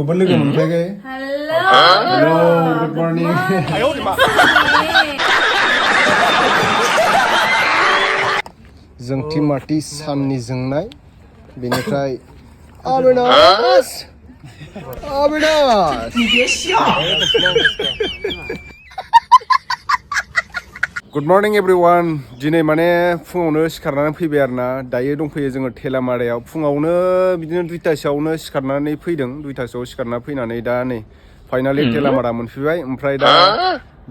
लोगो मोनफायाखै? Hello good morning जोंथि माथि साननि जोंनाय बेनिफ्राय अविनाश गुड मर्निं एभ्रिवान दिनै माने फुङावनो सिखारनानै फैबाय आरोना दायो दंफैयो जोङो थेलामारायाव फुङावनो बिदिनो 2टासोआवनो सिखारनानै फैदों 2टासोआव सिखारना फैनानै दा नै फाइनालि थेलामारा मोनफैबाय ओमफ्राय दा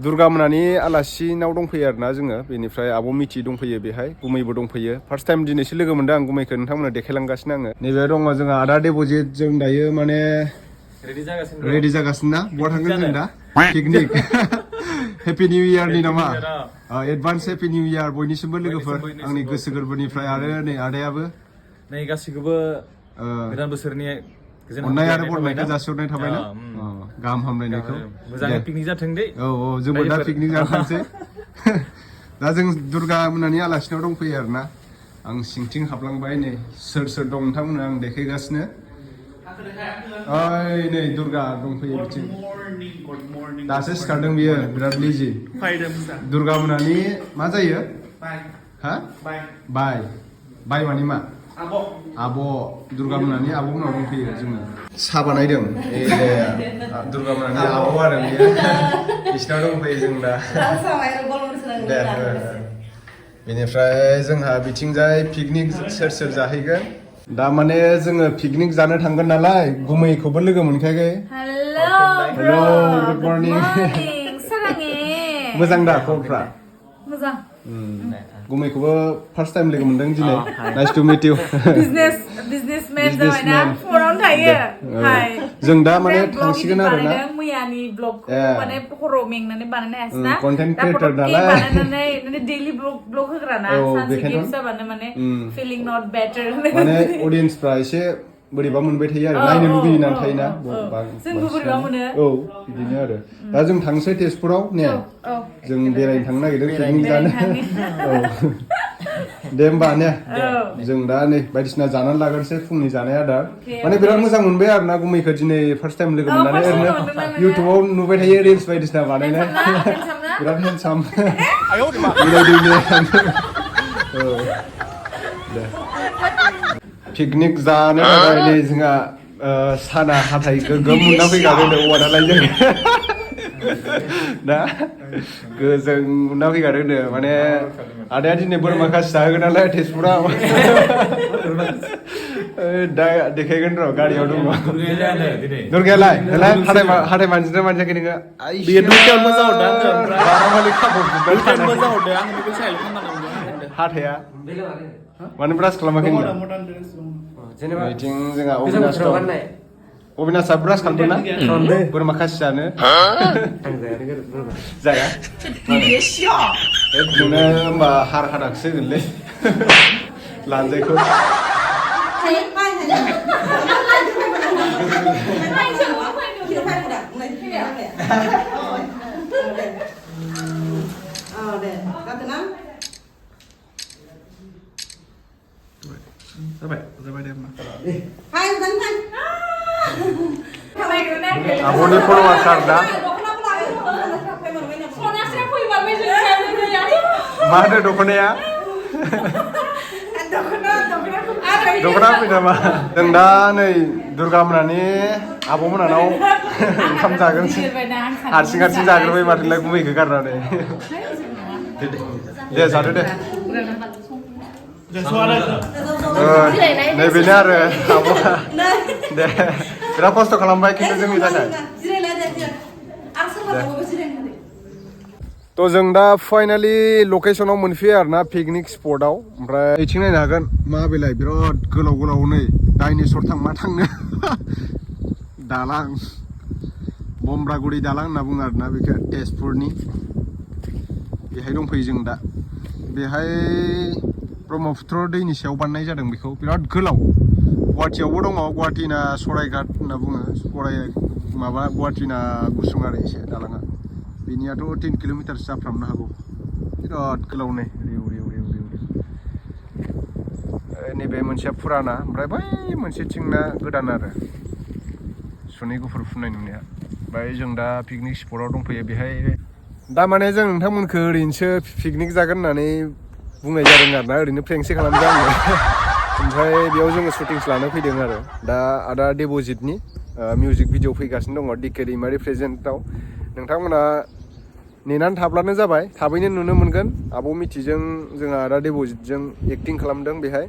दुर्गा मोनानि आलासिनाव दंफैयो आरोना जोङो बेनिफ्राय आब' मिथि दंफैयो बेहाय गुमैबो दंफैयो फार्स्ट टाइम दिनैसो लोगो मोनदों आं गुमैखौ नोंथांमोननो देखायलांगासिनो आङो नैबे दङ जोंहा आदा देबजित जों दायो माने रेडि जागासिनो ना बहा थांगोन जों दा पिकनिक हेपि निउ इयारनि नामा एडभान्स हेपि निउ इयार बयनिसिमबो लोगोफोर आंनि गोसो गोरबोनिफ्राय आरो नै आदायाबो नै गासिखौबो गोदान बोसोरनि अननाय आरो बरनायखौ जासिहरनाय थाबायना गाहाम हामलायनायखौ मोजाङै पिकनिक जाथों दे औ जोंबो दा पिकनिक जानो थांसै दा जों दुर्गा मोनानि आलासिनाव दंफैयो आरोना आं सिंथिं हाबलांबाय नै सोर सोर दं नोंथांमोननो आं देखायगासिनो ओइ नै दुर्गा दंफैयो बिथिं दासो सिखारदों बियो बिराद लेजि दुर्गा मोनानि मा जायो हा बाय मानि मा आब' दुर्गा मोनानि आब' मोनाव दंफैयो जोङो साहा बानायदों दुर्गा मोनानि आब' आरो बियो बिसिनाव दंफैयो जों दा दे बेनिफ्राय जोंहा बिथिंजाय पिकनिक सोर जाहैगोन दा माने जोङो पिकनिक जानो थांगोन नालाय गुमैखौबो लोगो मोनखायाखै हेलो गुड मर्निं मोजां दा खबरफ्रा मोजां गुमैखौबो फार्स्ट टाइम लोगो मोनदों दिनै nice to meet you businessmen जाबायना फरावनो थायो जों दा माने थांसिगोन आरो ना मैयानि ब्लगखौ माने हराव मेंनानै बानायनो हायासैना कन्टेन्ट क्रिएटर नालाय बानायनानै माने डेली ब्लग होग्राना सानसे गिफ्ट जाबानो माने फिलिं नट बेटार माने अडियन्सफ्रा एसे बोरैबा मोनबाय थायो आरो नायनो लुगैनानै थायोना जोंबो बोरैबा मोनो बिदिनो आरो दा जों थांसै तेजपुराव ने जों बेरायनो थांनो नागिरदों पिकनिक जानो दे होमबा ने जों दा नै बायदिसिना जानानै लागोनसै फुंनि जानाय आदार माने बिराद मोजां मोनबाय आरो ना गुमैखौ दिनै फार्स्ट टाइम लोगो मोननानै ओरैनो इउटुबाव नुबाय थायो रिल्स बायदिसिना बानायनाय बिराद हेन्डसाम पिकनिक जानो थाखाय नै जोंहा साना हाथाय गोगोम मोनना फैखादों औवानालाय जों दा गोजों मोनना फैखादों माने आदाया दिनै बोरमा खासि जाहोगोन नालाय तेजपुराव दा देखायगोन र' गारियाव दङ दुर्गायालाय हाथाय मानजिनो मानजियाखै नोङो हाथाया मानो ब्रास खालामाखै नोङो बिथिं जोंहा अबिनाश दं अबिनाशआ ब्रास खालामदों ना बोरमा खासि जानो जाया नोंनो होमबा हार हादाखसो होगोनलै लानजायखौ जाबाय दे आब'नि फल'वार्स दा मा होनो दख'नाया दख'ना फैदों नामा जों दा नै दुर्गा मोनानि आब' मोनानाव ओंखाम जागोनसै हारसिं जाग्रोबाय माथोलाय गुमैखौ गारनानै दे जादो दे नैबेनो आरो आब'आ दे बिराद खस्थ' खालामबाय खिन्थु जोंनि थाखाय थ' जों दा फाइनालि लकेसनाव मोनफैयो आरो ना पिकनिक स्पटआव ओमफ्राय बिथिं नायनो हागोन मा बेलाय बिराद गोलाव नै डाइनेसर थांना थांनो दालां बमब्रागुरि दालां होनना बुङो आरोना बेखौ तेजपुरनि बेहाय दंफैयो जों दा बेहाय ब्रह्मपुत्र दैनि सायाव बानायनाय जादों बेखौ बिराद गोलाव गुवाहाटियावबो दङ गुवाहाटिना सरायघाट होनना बुङो गुवाहाटिना गुसुं आरो एसे दालाङा बेनियाथ' 10 किल'मिटारसो जाफ्रामनो हागौ बिराद गोलाव नै नैबे मोनसेया फुराना ओमफ्राय बै मोनसेथिंना गोदान आरो सुनै गुफुर फुननाय नुनाया ओमफ्राय जों दा पिकनिक स्पटआव दंफैयो बेहाय दा माने जों नोंथांमोनखौ ओरैनोसो पिकनिक जागोन होननानै बुंनाय जादों आरोना ओरैनो प्रेंकसो खालामदों आङो ओमफ्राय बेयाव जोङो शुटिंस लानो फैदों आरो दा आदा देबजितनि मिउजिक भिडिअ फैगासिनो दङ डिके दैमारि प्रेजेन्टआव नोंथांमोना नेनानै थाब्लानो जाबाय थाबैनो नुनो मोनगोन आब' मिथिजों जोंहा आदा देबजितजों एक्टिं खालामदों बेहाय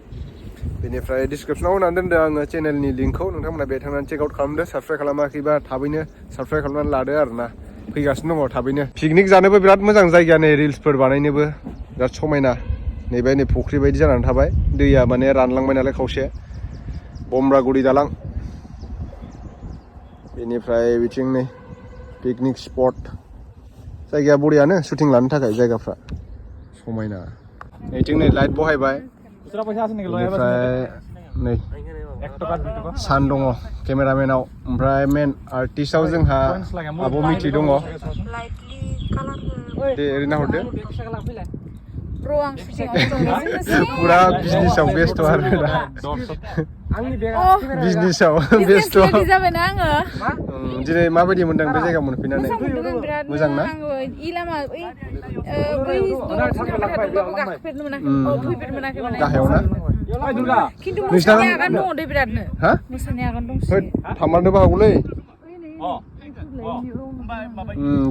बेनिफ्राय डिसक्रिपसनाव होनानै दोनदों आङो चेनेलनि लिंकखौ नोंथांमोना बेहाय थांनानै चेक आउट खालामदो साबस्क्राइब खालामाखैबा थाबैनो साबस्क्राइब खालामनानै लादो आरोना फैगासिनो दङ थाबैनो पिकनिक जानोबो बिराद मोजां जायगा नै रिल्सफोर बानायनोबो बिराद समायना नैबे नै फुख्रि बायदि जानानै थाबाय दैया माने रानलांबाय नालाय खावसे बमब्रागुरि दालां बेनिफ्राय बिथिं नै पिकनिक स्पट जायगाया बरियानो शुटिं लानो थाखाय जायगाफ्रा समायना नैथिं नै लाइट बहायबाय बेनिफ्राय नै सान दङ केमेरामेनाव ओमफ्राय मेन आर्टिस्टआव जोंहा आब' मिथि दङ दे ओरैनो हरदो पुरा बिजनेसाव बेस्थ आरो बिजनेसाव बेस्थ दिनै माबायदि मोनदों बे जायगायाव मोनफैनानै मोजां ना गाहायाव ना थांमारनोबो हागौलै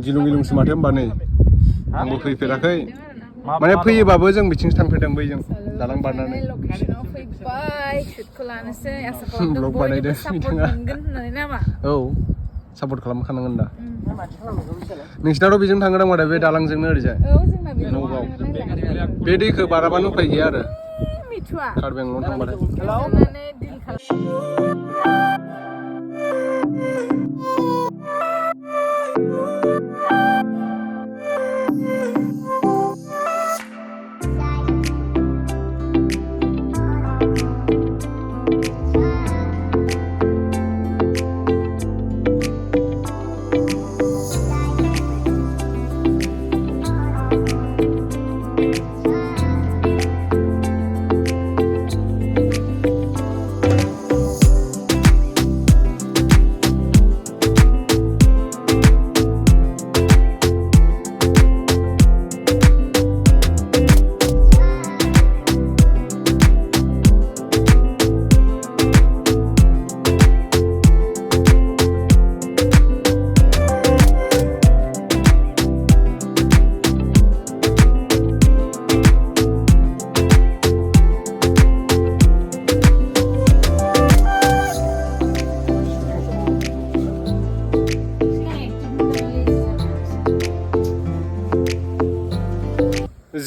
गिलुं गिलुंसो माथो होनबा नै आंबो फैफेराखै माने फैयोबाबो जों बिथिंसो थांफेरदों बैजों दालां बारनानै ब्लग बानायदों बिथाङा औ सापर्ट खालामखानांगोन दा नोंसिनाथ' बेजों थांगोन आं बे दालांजोंनो ओरैजाय नगाव बे दैखौ बाराबानो उफाय गैया आरो कार्बि आंलं थांबाथाय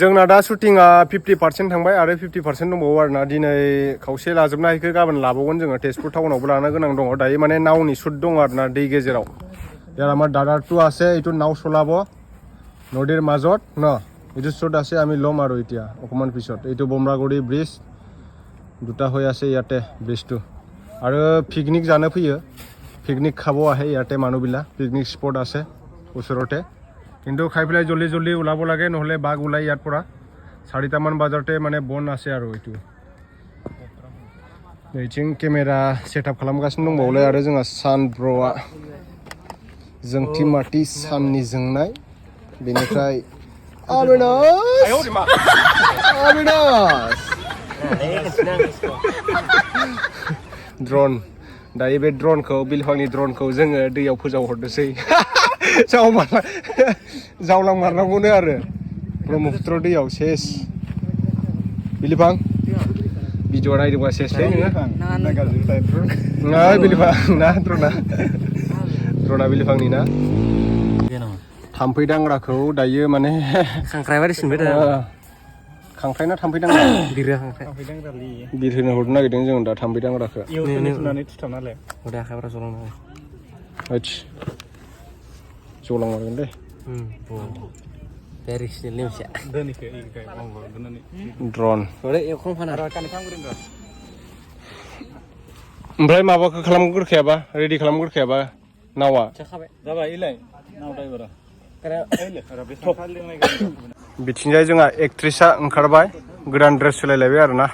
जोंना दा शुटिंआ 50% थांबाय आरो 50% दंबावो आरोना दिनै खावसे लाजोबनो हायैखौ गाबोन लाबावगोन जोङो तेजपुर टाउनावबो लानो गोनां दङ दायो माने नावनि शुट दङ आरोना दै गेजेराव यार আমার দাদাৰটো আছে এইটো নাও চলাব নদীৰ মাজত ন এইটো শ্বট আছে আমি ল'ম আৰু এতিয়া অকমান পিছত এইটো বমৰাগুৰি ব্ৰিজ দুটা হৈ আছে ইয়াতে ব্ৰিজটো আৰু পিকনিক জানো ফैयो পিকনিক খাব আহে ইয়াতে মানুহবিলাক পিকনিক স্পট আছে ওচৰতে কিন্তু খাই পেলাই জলদি জলদি ওলাব লাগে নহলে বাঘ ওলাই ইয়াৰ পৰা 4টা মান বাজাৰতে মানে বন আছে আৰু এইটো এইচিং কেমেरा सेटआप खालामगासिनो दंबावलाय आरो जोंहा सान ब्र'आ जोंथि माटी साननि जोंनाय बेनिफ्राय ड्रोन दायो बे ड्रोनखौ बिलफांनि ड्रोनखौ जोङो दैयाव फोजाव हरदोसै जावलांमारनांगौनो आरो ब्रह्मपुत्र दैयाव सेस बिलिफां भिडिअ नायदोंबा सेसलै नोङो बिलिफां ना ड्रोना बिलिफांनि ना थाम्फै दांग्राखौ दायो माने खांख्राइ बायदिसिनबाय दं खांख्राइ ना थाम्फै दांग्रा बिरो खांख्राइ बिरहोनो हरनो नागिरदों जों दा थाम्फै दांग्राखौ उदै आखाइफोरा जलांनांगौ जलांमारगोन दे ड्रोन ओमफ्राय माबाखौ खालामग्रोखायाबा रेडि खालामग्रोखायाबा नावा बिथिंजाय जोंहा एक्ट्रिसा ओंखारबाय गोदान ड्रेस सोलायलायबाय आरोना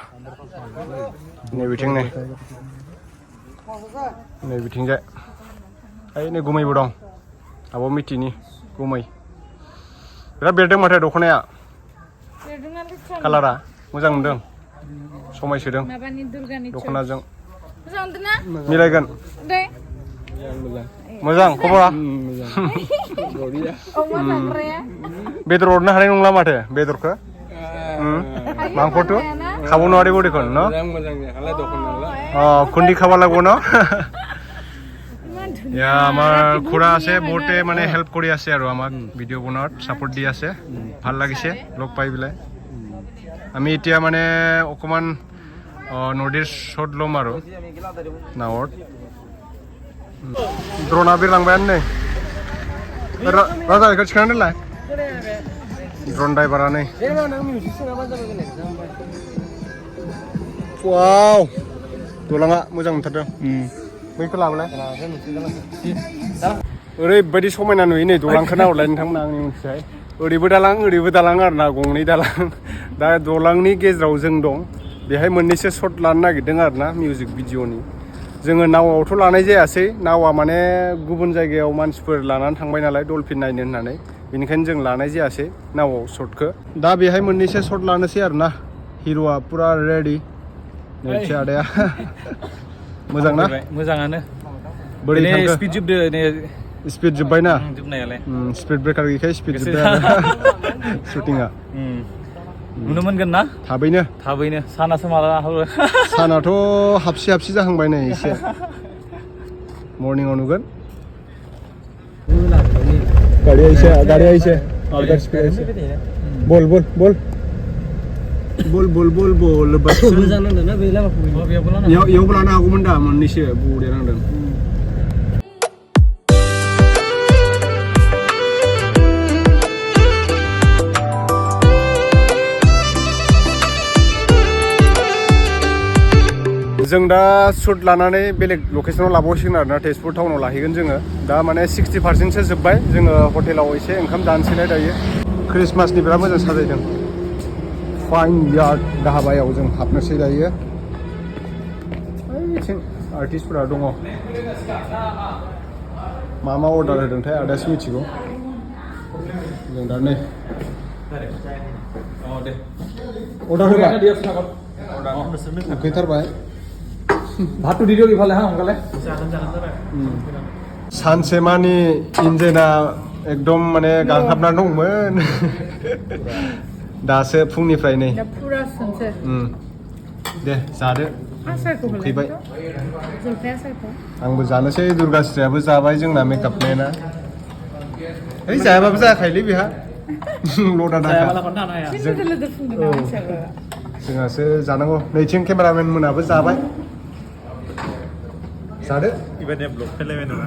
नै बिथिं नै बिथिंजाय नै गुमैबो दं आब' मिथिनि गुमै बिराद बेरदों माथो दख'नाया कालारा मोजां मोनदों समायसोदों दख'नाजों मिलायगोन मोजां खबरा बेदर हरनो हानाय नंला माथो बेदरखौ मांख'थ' खाबो নোৱাৰিব দেখোন ন খুন্দি খাব লাগিব ন আমাৰ খুৰা আছে বহুতে মানে হেল্প কৰি আছে আৰু আমাক ভিডিঅ' বনোৱাত ছাপোৰ্ট দি আছে ভাল লাগিছে লগ পাই পেলাই আমি এতিয়া মানে অকণমান নদীৰ শ্বট ল'ম আৰু নাৱত ड्र'ना बिरलांबायानो नै राजा बेखौ थिखांना दोनलाय ड्र'न ड्राइभारा नै वाव दलाङा मोजां मोनथारदों बैखौ लाबोलाय ओरैबायदि समायना नुयो नै दलांखौ नाहरलाय नोंथांमोना आंनि मिथिबाय ओरैबो दालां आरो ना गंनै दालां दा दलांनि गेजेराव जों दं बेहाय मोननैसो शट लानो नागिरदों आरो ना मिउजिक भिडिअ'नि जोङो नावआवथ' लानाय जायासै नावआ माने गुबुन जायगायाव मानसिफोर लानानै थांबाय नालाय डलफिन नायनो होननानै बेनिखायनो जों लानाय जायासै नावआव शटखौ दा बेहाय मोननैसो शट लानोसै आरो ना हिर'आ पुरा रेडि मोनसे आदाया मोजां ना मोजाङानो बोरै थांखो स्पिड जोबदो स्पिड जोब्बाय ना जोबनायालाय स्पिड ब्रेकार गैखाय स्पिड जोब्बाय आरो शुटिंआ नुनो मोनगोन ना थाबैनो सानासो माला हाबो सानाथ' हाबसि जाहांबाय नै एसे मर्निंआव नुगोन गाड़िया ऐसे बोल बस इयावबो लानो हागौमोन दा मोननैसो बरिया नांदों जों दा शुट लानानै बेलेग लकेसनाव लाबावसिगोन आरोना तेजपुर टाउनाव लाहैगोन जोङो दा माने 60%सो जोब्बाय जोङो हटेलाव एसे ओंखाम जानोसैलाय दायो क्रिसमासनि बिराद मोजां साजायदों फाइन यार्ड धाबायाव जों हाबनोसै दायो ओइथिं आर्टिस्टफोरा दङ मा अर्डार होदोंथाय आदायासो मिथिगौ जों दा नै अर्डार होबाय उखैथारबाय भातु दिदियो इफाले हा हमगाले सानसेमानि इन्जिना एकदम माने गांहाबना दंमोन दासो फुंनिफ्राय नै दे जादो उखैबाय आंबो जानोसै दुर्गास्रियाबो जाबाय जोंना मेकआप मेना है जायाबाबो जाखायोलै बेहा लदा दाखा जोंहासो जानांगौ नैथिं केमेरामेन मोनाबो जाबाय जादो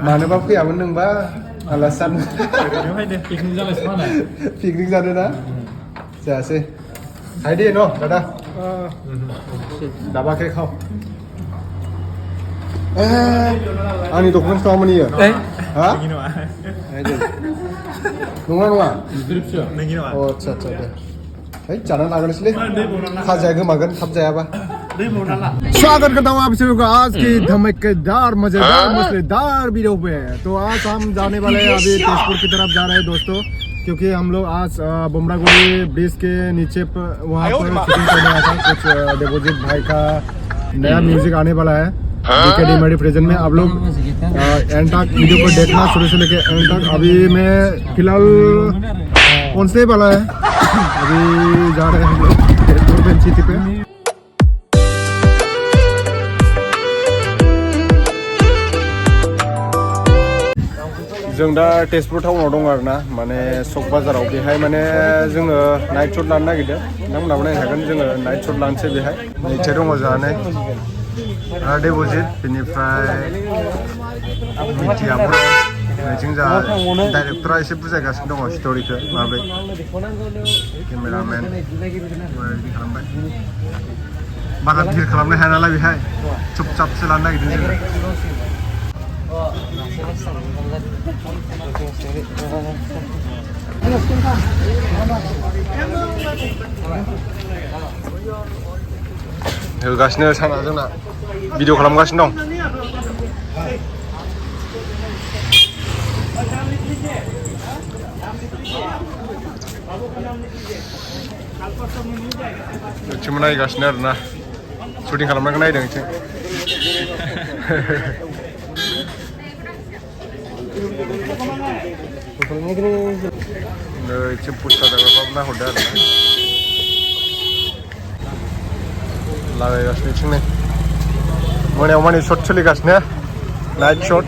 मानोबा फैयामोन नोंबा आलासि जानो पिकनिक जानो ना जायासै हायदे न दादा दाबाखै खाव आंनि डकुमेन्टस मामोन इयो हा नङा आच्छा दे है जाना लागोनसैलै खाजाया गोमागोन थाब जायाबा स्वागत करता हूँ आप सभी को आज की धमाकेदार मजेदार मसालेदार वीडियो पे तो आज हम जाने वाले हैं अभी तेजपुर की तरफ जा रहे हैं दोस्तों क्योंकि हम लोग आज बुमरागुड़ी ब्रिज के नीचे वहाँ पर शूटिंग करने आया था कुछ देवजीत भाई का नया म्यूजिक आने वाला है DKD प्रेजेंट में आप लोग एंड तक वीडियो को देखना शुरू से लेके एंड तक अभी मैं फिलहाल पहुँचने वाला है अभी जा रहे हैं हम लोग तेजपुर बेंची पे जों दा तेजपुर टाउनाव दं आरो ना माने सक बाजाराव बेहाय माने जोङो नाइट शट लानो नागिरदों नोंथांमोनाबो नायनो हागोन जोङो नाइट शट लानोसै बेहाय नैथिया दङ जानानै देबजित बेनिफ्राय मिथियाबो नैथिं जा डाइरेक्टरा एसे बुजायगासिनो दङ स्ट'रिखौ माब्रै केमेरामेन रेडि खालामबाय बारा भिर खालामनो हाया नालाय बेहाय चुपचापसो लानो नागिरदों जोङो होगासिनो साना जोंना भिडिअ खालामगासिनो दं बिथिंबो नायगासिनो आरोना शुटिं खालामनायखौ नायदों बिथिं बिथिं पुस्टा जाग्राफ्राबो नाहरदो आरोना लागायगासिनो बिथिं नै मोनायाव माने शट सोलिगासिनो नाइट शट